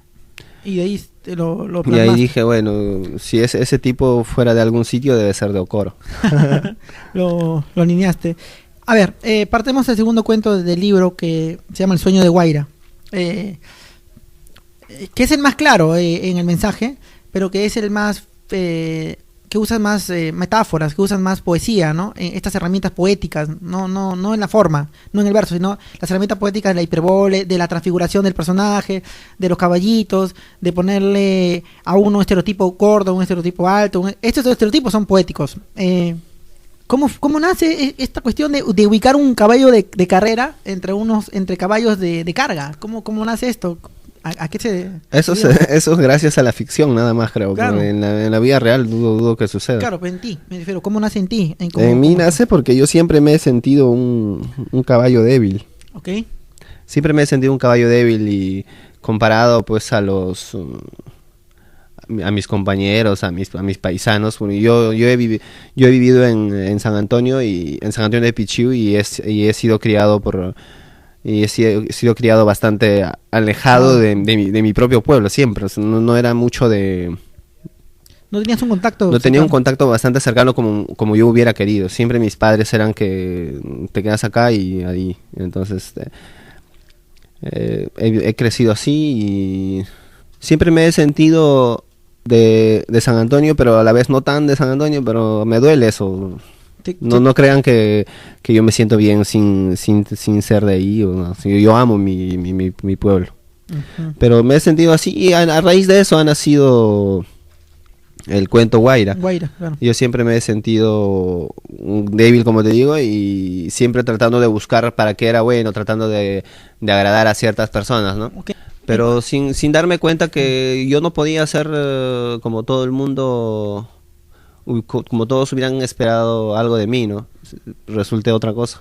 Y de ahí lo
y ahí dije, bueno, si ese tipo fuera de algún sitio debe ser de Ocoro.
lo alineaste. A ver, partemos del segundo cuento del libro que se llama El sueño de Guaira, que es el más claro en el mensaje, pero que es el más que usan más metáforas, que usan más poesía, ¿no? Estas herramientas poéticas, no en la forma, no en el verso, sino las herramientas poéticas de la hiperbole, de la transfiguración del personaje, de los caballitos, de ponerle a uno un estereotipo gordo, un estereotipo alto. Estos estereotipos son poéticos. ¿Cómo nace esta cuestión de ubicar un caballo de carrera entre caballos de carga? ¿Cómo nace esto? ¿A qué se...?
Eso es gracias a la ficción, nada más, creo.
Claro.
En la vida real dudo que suceda.
Claro, pero en ti, me refiero, ¿cómo nace en ti?
En mí nace porque yo siempre me he sentido un caballo débil.
Ok.
Siempre me he sentido un caballo débil y comparado pues a mis compañeros, a mis paisanos. Yo he vivido en San Antonio en San Antonio de Pichiu y he sido criado bastante alejado de mi propio pueblo siempre. O sea, no era mucho de...
¿No tenías un contacto?
No tenía un contacto bastante cercano como yo hubiera querido. Siempre mis padres eran que te quedas acá y ahí. Entonces he crecido así y siempre me he sentido de San Antonio, pero a la vez no tan de San Antonio, pero me duele eso. No crean que yo me siento bien sin ser de ahí. ¿No? Yo amo mi pueblo.
Uh-huh.
Pero me he sentido así y a raíz de eso ha nacido el cuento Guaira.
Guaira, claro.
Yo siempre me he sentido débil, como te digo, y siempre tratando de buscar para qué era bueno, tratando de agradar a ciertas personas, ¿no?
Okay.
Pero sin darme cuenta que yo no podía ser como todo el mundo, como todos hubieran esperado algo de mí, ¿no? Resulté otra cosa.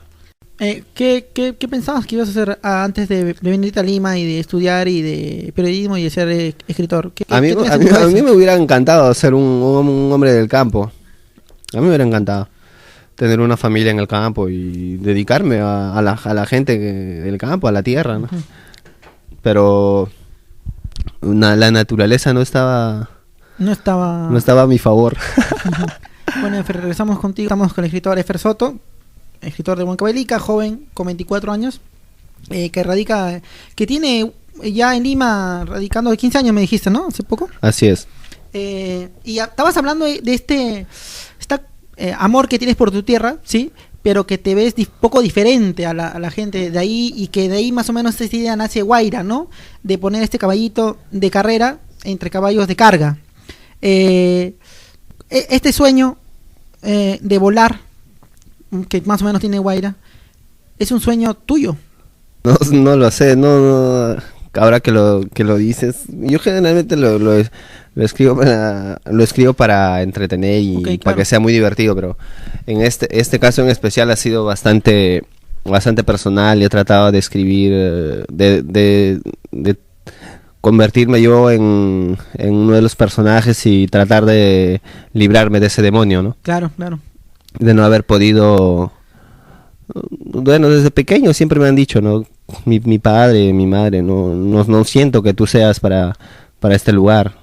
¿Qué pensabas que ibas a hacer antes de venirte a Lima y de estudiar y de periodismo y de ser escritor?
A mí me hubiera encantado ser un hombre del campo. A mí me hubiera encantado tener una familia en el campo y dedicarme a la gente del campo, a la tierra, ¿no? Uh-huh. Pero la naturaleza no estaba a mi favor.
Uh-huh. Bueno, regresamos contigo. Estamos con el escritor Efer Soto, escritor de Huancavelica, joven, con 24 años, que tiene ya en Lima radicando de 15 años, me dijiste, ¿no? Hace poco.
Así es.
Y estabas hablando de este amor que tienes por tu tierra, ¿sí? Pero que te ves poco diferente a la gente de ahí, y que de ahí más o menos esta idea nace Guaira, ¿no? De poner este caballito de carrera entre caballos de carga. Este sueño de volar, que más o menos tiene Guaira, ¿es un sueño tuyo?
No lo sé, no, ahora que lo dices, yo generalmente lo escribo para entretener y okay, para que sea muy divertido, pero en este caso en especial ha sido bastante personal y he tratado de escribir, de convertirme yo en uno de los personajes y tratar de librarme de ese demonio, ¿no?
Claro, claro.
De no haber podido... Bueno, desde pequeño siempre me han dicho, ¿no? Mi padre, mi madre, no siento que tú seas para este lugar.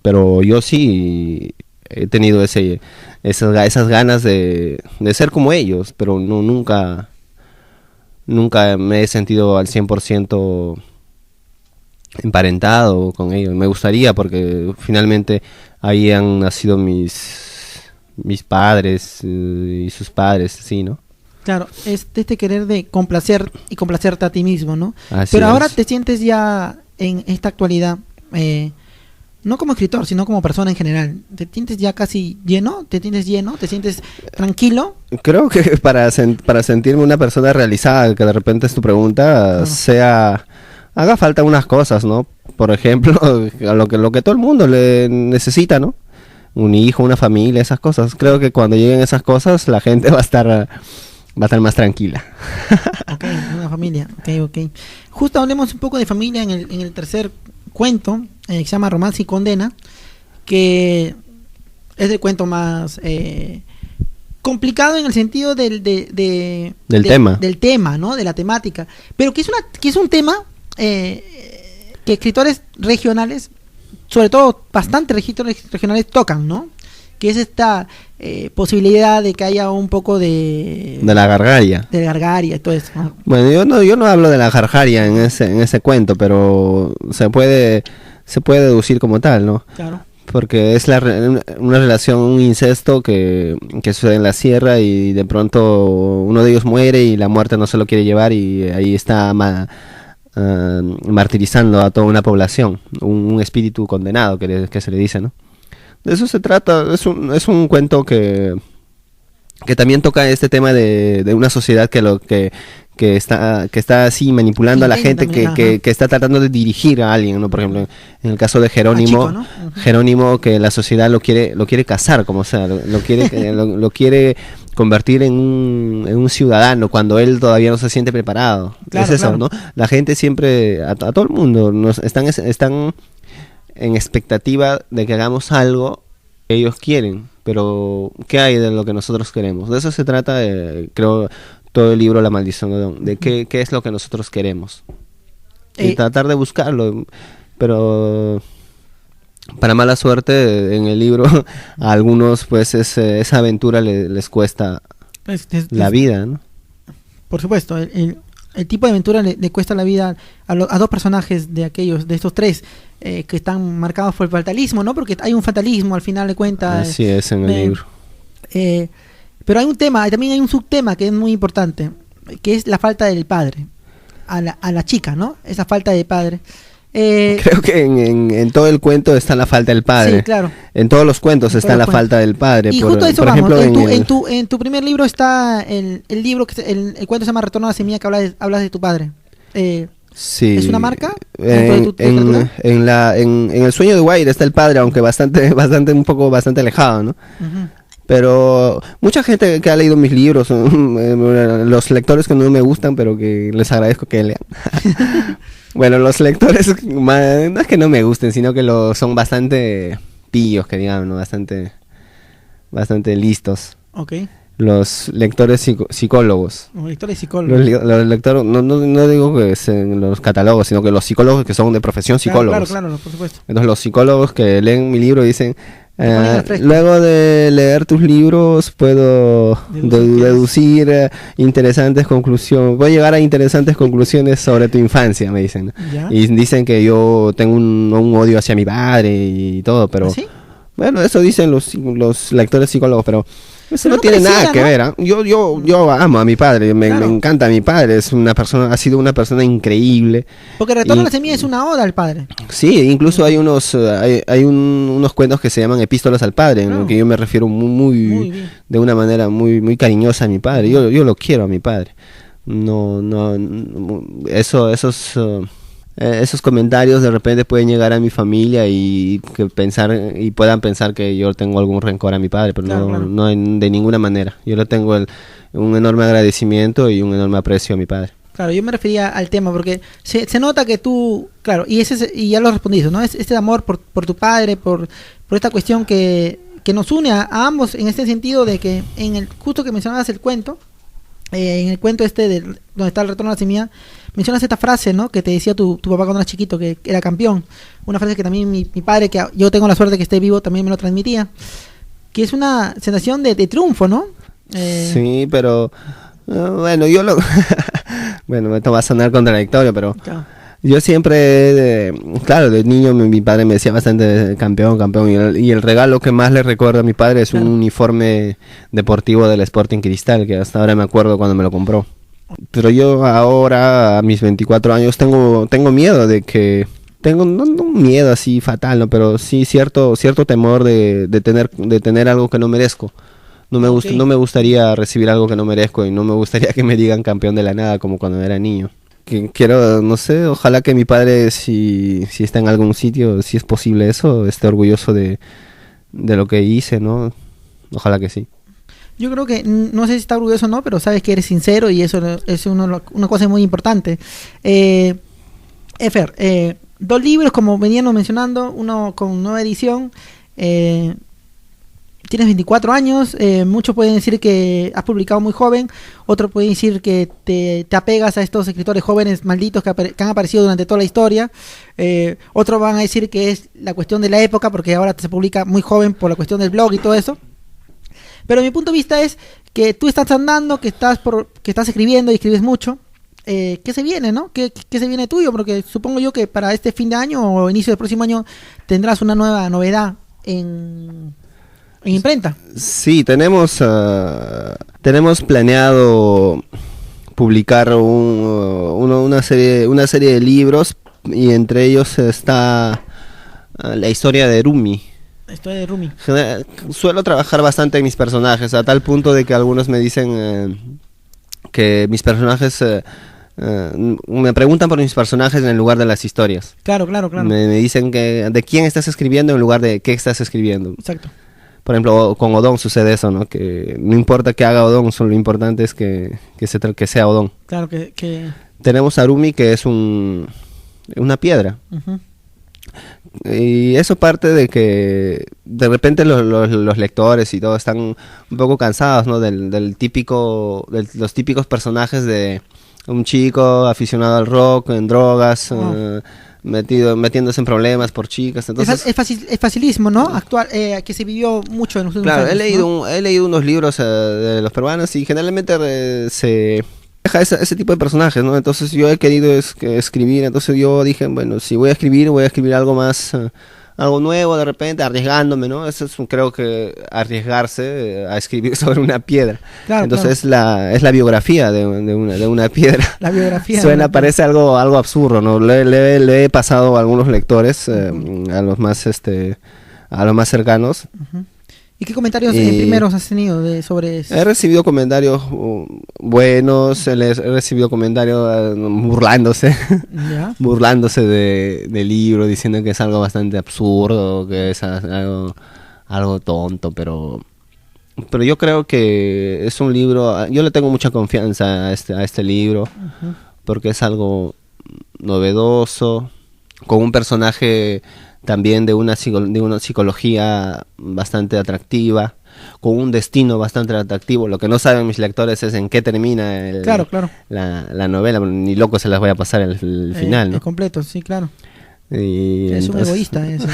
Pero yo sí he tenido esas ganas de ser como ellos, pero nunca me he sentido al 100% emparentado con ellos. Me gustaría, porque finalmente ahí han nacido mis padres y sus padres, sí, ¿no?
Claro, es este querer de complacer y complacerte a ti mismo, ¿no?
Así
Pero
es.
ahora te sientes ya en esta actualidad, no como escritor, sino como persona en general. ¿Te sientes ya casi lleno? ¿Te sientes lleno? ¿Te sientes tranquilo?
Creo que para sentirme una persona realizada, que de repente es tu pregunta, haga falta unas cosas, ¿no? Por ejemplo, lo que todo el mundo le necesita, ¿no? Un hijo, una familia, esas cosas. Creo que cuando lleguen esas cosas, la gente va a estar más tranquila.
Ok, una familia, ok. Justo hablemos un poco de familia en el tercer cuento, que se llama Romance y Condena, que es el cuento más complicado en el sentido del tema, ¿no? De la temática, pero que es un tema que escritores regionales, sobre todo bastantes escritores regionales, tocan, ¿no? Que es esta posibilidad de que haya un poco de
la gargaria.
De gargaria y todo eso, ¿no?
Bueno, yo no hablo de la gargaria en ese cuento, pero se puede deducir como tal, ¿no?
Claro.
Porque es una relación, un incesto que sucede en la sierra y de pronto uno de ellos muere y la muerte no se lo quiere llevar y ahí está martirizando a toda una población, un espíritu condenado que se le dice, ¿no? De eso se trata. Es un cuento que también toca este tema de una sociedad que que está así manipulando a la gente,
también,
que está tratando de dirigir a alguien, ¿no? Por ejemplo, en el caso de Jerónimo,
Chico, ¿no? Uh-huh.
Jerónimo, que la sociedad lo quiere cazar, como sea, lo quiere lo quiere convertir en un ciudadano cuando él todavía no se siente preparado.
Claro,
es eso,
claro.
¿no? La gente siempre, a todo el mundo, están en expectativa de que hagamos algo que ellos quieren, pero ¿qué hay de lo que nosotros queremos? De eso se trata, creo, todo el libro La Maldición de Don, de qué es lo que nosotros queremos. Y tratar de buscarlo, pero para mala suerte en el libro a algunos pues esa aventura les cuesta la vida, ¿no?
Por supuesto, el tipo de aventura le cuesta la vida a dos personajes de estos tres que están marcados por el fatalismo, ¿no? Porque hay un fatalismo al final de cuentas.
Así es en el libro.
Pero hay un tema, también hay un subtema que es muy importante, que es la falta del padre a la chica, ¿no? Esa falta de padre.
Creo que en todo el cuento está la falta del padre.
Sí, claro.
En todos los cuentos está la falta del padre.
Y justo eso vamos. En tu primer libro está el libro, el cuento se llama Retorno a la Semilla, que hablas de tu padre.
Sí.
¿Es una marca?
En El Sueño de Guaira está el padre, aunque bastante alejado, ¿no? Uh-huh. Pero mucha gente que ha leído mis libros, los lectores que no me gustan, pero que les agradezco que lean. Bueno, los lectores, no es que no me gusten, sino que son bastante pillos, que digamos, ¿no? Bastante listos.
Okay.
Los lectores psicólogos.
Los lectores psicólogos.
Los lectores, no digo que sean los catálogos, sino que los psicólogos que son de profesión psicólogos.
Claro, por supuesto.
Entonces los psicólogos que leen mi libro dicen, luego de leer tus libros puedo deducir interesantes conclusiones, voy a llegar a interesantes conclusiones sobre tu infancia, me dicen.
¿Ya?
Y dicen que yo tengo un odio hacia mi padre y todo, pero
¿Sí?
bueno, eso dicen los lectores psicólogos, pero eso no tiene nada que ver, ¿eh? Yo amo a mi padre, me encanta a mi padre, ha sido una persona increíble.
Porque Retorno a la Semilla es una oda al padre.
Sí, incluso hay unos cuentos que se llaman Epístolas al Padre, en los que yo me refiero muy de una manera muy cariñosa a mi padre. Yo lo quiero a mi padre. Esos comentarios de repente pueden llegar a mi familia y puedan pensar que yo tengo algún rencor a mi padre, pero no de ninguna manera. Yo le tengo un enorme agradecimiento y un enorme aprecio a mi padre.
Claro, yo me refería al tema porque se nota que tú, claro, y ya lo respondiste, ¿no? Es este amor por tu padre, por esta cuestión que nos une a ambos en este sentido de que justo que mencionabas el cuento, en el cuento donde está el Retorno a la Semilla, mencionas esta frase, ¿no? Que te decía tu papá cuando eras chiquito, que era campeón. Una frase que también mi padre, que yo tengo la suerte de que esté vivo, también me lo transmitía. Que es una sensación de triunfo, ¿no?
Sí, pero bueno, bueno, esto va a sonar contradictorio, pero claro. Yo siempre, de niño mi padre me decía bastante campeón, y el regalo que más le recuerdo a mi padre es un uniforme deportivo del Sporting Cristal, que hasta ahora me acuerdo cuando me lo compró. Pero yo ahora, a mis 24 años, tengo miedo de que... Tengo no un miedo así fatal, ¿no? Pero sí cierto temor de tener algo que no merezco. No me gustaría recibir algo que no merezco, y no me gustaría que me digan campeón de la nada como cuando era niño. Quiero, no sé, ojalá que mi padre, si está en algún sitio, si es posible eso, esté orgulloso de lo que hice, ¿no? Ojalá que sí.
Yo creo que, no sé si está orgulloso o no, pero sabes que eres sincero y eso es una cosa muy importante. Efer, 2 libros, como veníamos mencionando, uno con nueva edición. Tienes 24 años, muchos pueden decir que has publicado muy joven, otros pueden decir que te apegas a estos escritores jóvenes malditos que han aparecido durante toda la historia, otros van a decir que es la cuestión de la época, porque ahora se publica muy joven por la cuestión del blog y todo eso. Pero mi punto de vista es que tú estás andando, que estás escribiendo y escribes mucho. ¿Qué se viene, no? ¿Qué se viene tuyo? Porque supongo yo que para este fin de año o inicio del próximo año tendrás una nueva novedad en imprenta.
Sí, tenemos planeado publicar una serie de libros, y entre ellos está la historia de Rumi.
Historia de Rumi.
Suelo trabajar bastante en mis personajes, a tal punto de que algunos me dicen que mis personajes me preguntan por mis personajes en lugar de las historias.
Claro.
Me dicen que de quién estás escribiendo en lugar de qué estás escribiendo.
Exacto.
Por ejemplo, con Odón sucede eso, ¿no? Que no importa que haga Odón, lo importante es que sea Odón.
Claro que...
Tenemos a Arumi, que es una piedra.
Uh-huh.
Y eso parte de que de repente los lectores y todo están un poco cansados, ¿no? De los típicos personajes de un chico aficionado al rock, en drogas, metiéndose en problemas por chicas. Entonces,
es facilismo, ¿no? Actual, que se vivió mucho en los últimos años.
Claro, he leído unos libros de los peruanos y generalmente se deja ese tipo de personajes, ¿no? Entonces yo he querido escribir, entonces yo dije, bueno, si voy a escribir algo más, algo nuevo de repente, arriesgándome, ¿no? Eso creo que arriesgarse a escribir sobre una piedra. Claro, entonces claro. Es la biografía de una piedra.
La biografía.
Parece algo absurdo, ¿no? Le he pasado a algunos lectores, a los más cercanos.
Uh-huh. ¿Y qué comentarios primeros has tenido sobre eso?
He recibido comentarios buenos, he recibido comentarios burlándose, ¿ya? Burlándose del libro, diciendo que es algo bastante absurdo, que es algo tonto, pero yo creo que es un libro, yo le tengo mucha confianza a este libro, uh-huh. Porque es algo novedoso, con un personaje también de una psicología bastante atractiva, con un destino bastante atractivo. Lo que no saben mis lectores es en qué termina
claro.
La novela, ni loco se las voy a pasar el final, ¿no?
El completo, sí, claro.
Y
es un egoísta ese.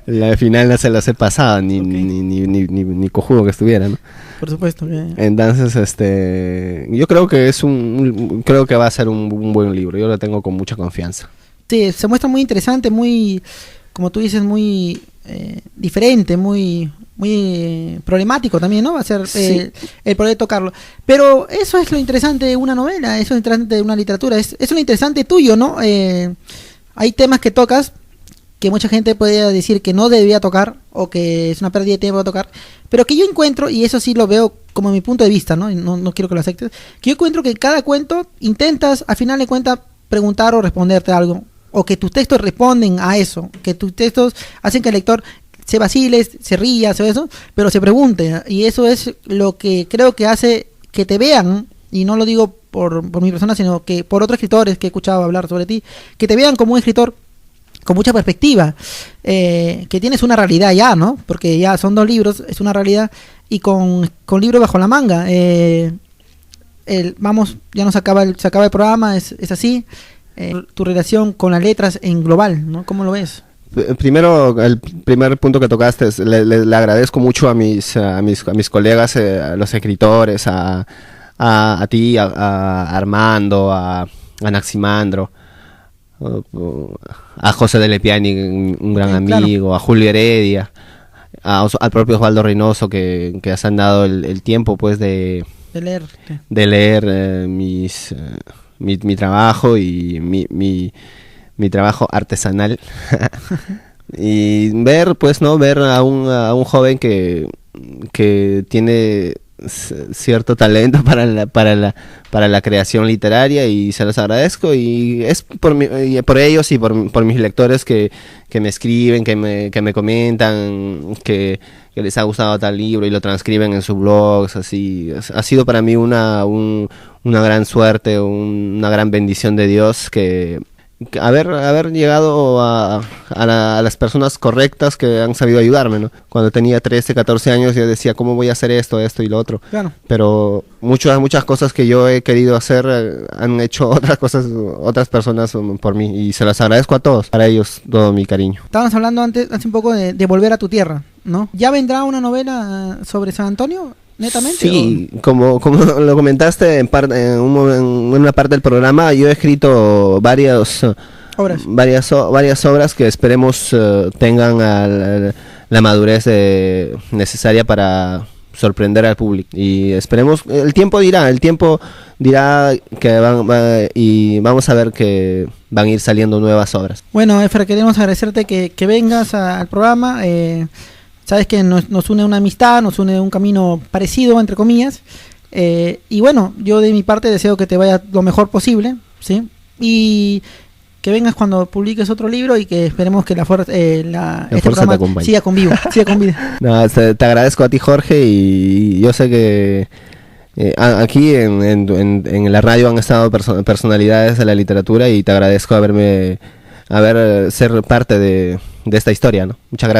La final no se las he pasado, ni cojudo que estuviera, ¿no?
Por supuesto que...
Entonces, yo creo que creo que va a ser un buen libro. Yo lo tengo con mucha confianza.
Sí, se muestra muy interesante, muy, como tú dices, muy diferente, muy problemático también, ¿no? Va a ser
sí.
El poder tocarlo. Pero eso es lo interesante de una novela, eso es lo interesante de una literatura, eso es lo interesante tuyo, ¿no? Hay temas que tocas que mucha gente podría decir que no debía tocar o que es una pérdida de tiempo tocar, pero que yo encuentro, y eso sí lo veo como mi punto de vista, ¿no? No quiero que lo aceptes, que yo encuentro que en cada cuento intentas, al final de cuentas, preguntar o responderte algo, o que tus textos responden a eso, que tus textos hacen que el lector se vacile, se ría, se eso, pero se pregunte, y eso es lo que creo que hace que te vean, y no lo digo por mi persona, sino que por otros escritores que he escuchado hablar sobre ti, que te vean como un escritor con mucha perspectiva, que tienes una realidad ya, ¿no? Porque ya son 2 libros, es una realidad, y con libro bajo la manga, ya se acaba el programa, es así. Tu relación con las letras en global, ¿no? ¿Cómo lo ves?
Primero, el primer punto que tocaste es, le agradezco mucho a mis colegas, a los escritores, a ti, a Armando, a Anaximandro, a José de Lepiani, un gran amigo, claro. A Julio Heredia, al propio Osvaldo Reynoso, que se han dado el tiempo pues de leer mi trabajo y mi trabajo artesanal. Y ver a un joven que tiene cierto talento para la creación literaria, y se los agradezco, y es por ellos y por mis lectores que me escriben, que me comentan que les ha gustado tal libro y lo transcriben en sus blogs. Así ha sido para mí una gran suerte, una gran bendición de Dios, que haber llegado a las personas correctas que han sabido ayudarme, ¿no? Cuando tenía 13, 14 años yo decía, ¿cómo voy a hacer esto y lo otro? Claro. Pero muchas cosas que yo he querido hacer han hecho otras personas por mí, y se las agradezco a todos, para ellos todo mi cariño.
Estábamos hablando hace un poco de volver a tu tierra, ¿no? ¿Ya vendrá una novela sobre San Antonio? ¿Netamente?
Sí, como lo comentaste en una parte del programa, yo he escrito varias obras que esperemos tengan la madurez necesaria para sorprender al público, y esperemos, el tiempo dirá que y vamos a ver que van a ir saliendo nuevas obras.
Bueno, Efra, queremos agradecerte que vengas al programa. Sabes que nos une una amistad, nos une un camino parecido, entre comillas, Y bueno, yo de mi parte deseo que te vaya lo mejor posible, ¿sí? Y que vengas cuando publiques otro libro y que esperemos que
La
este
fuerza te
programa
acompañe.
siga con vida.
No, te agradezco a ti, Jorge, y yo sé que aquí en la radio han estado personalidades de la literatura y te agradezco ser parte de esta historia, ¿no? Muchas gracias.